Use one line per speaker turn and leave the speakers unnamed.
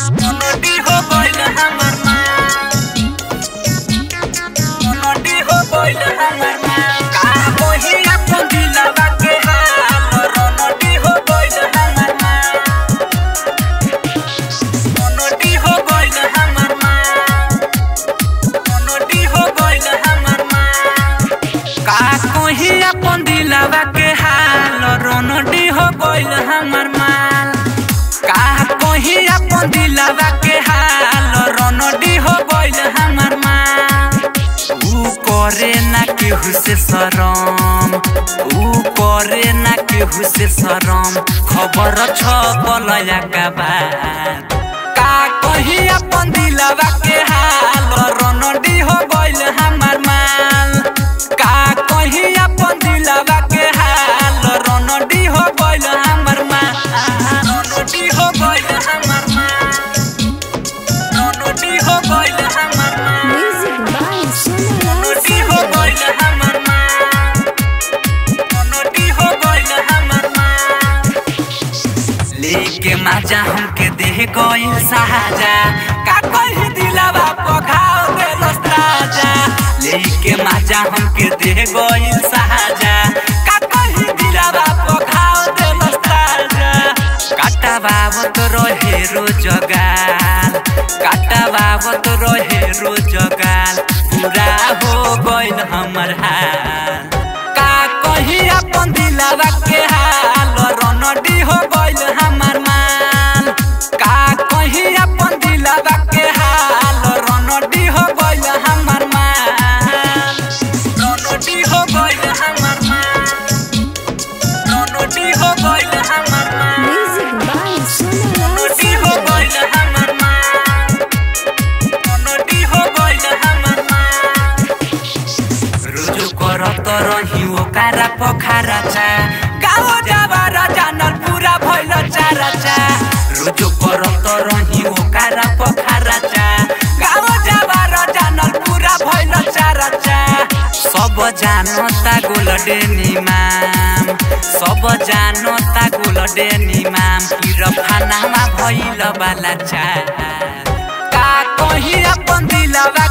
मोनोटी हो गइल हमर माँ, मोनोटी हो गइल हमर माँ। का कोही अपन दिलवा के हाल, रोनोटी हो गइल हमर माँ, मोनोटी हो गइल हमर माँ, मोनोटी हो गइल हमर माँ। का कोही अपन दिलवा के हाल, रोनोटी हो गइल हमर माँ। का कोही अपन दिलवा के हाल, रोनोटी हो गइल हमर माँ। ऊ करे ना केहू से शरम, ऊ करे ना केहू से शरम, खबर छपल अखबार। का कोही अपन दिलवा के हाल, रोनोटी हो गइल हमर माँ। का कोही अपन दिलवा के हाल, रोनोटी हो गइल हमर माँ, रोनोटी हो गइल हमर माँ, रोनोटी हो गइल हमर माँ, रोनोटी हो गइल हमर माँ, रोनोटी हो गइल हमर माँ। लेके माजा हमके देह गइल साजा, का कहि दिलवा पखाव देलस राजा। लेके माजा हमके देह गइल साजा, का कहि दिलवा पखाव देलस राजा। काटा बाबत रहे रोजगार, काटा बाबत रहे रोजगार, पूरा हो गइल हमर हाल। का कहि अपन दिलवा के हाल, रोनोटी हो गइल हमर माल। का कहि अपन दिलवा के हाल, रोनोटी हो गइल हमर माल, रोनोटी हो गइल हमर माल, रोनोटी हो गइल हमर माल, रोनोटी हो गइल हमर माल, रोनोटी हो गइल हमर माल। रोज करत रही ओकरा पोखरा चा, गाँव जाबार जानल पूरा भइल चारा चा। रोज करत रही ओकरा पोखरा चा, गाँव जाबार जानल पूरा भइल चारा चा। सब जानता गोल्डन इमाम, सब जानता गोल्डन इमाम, इरफानामा भइल बाला चा। का कहि अपन दिलवा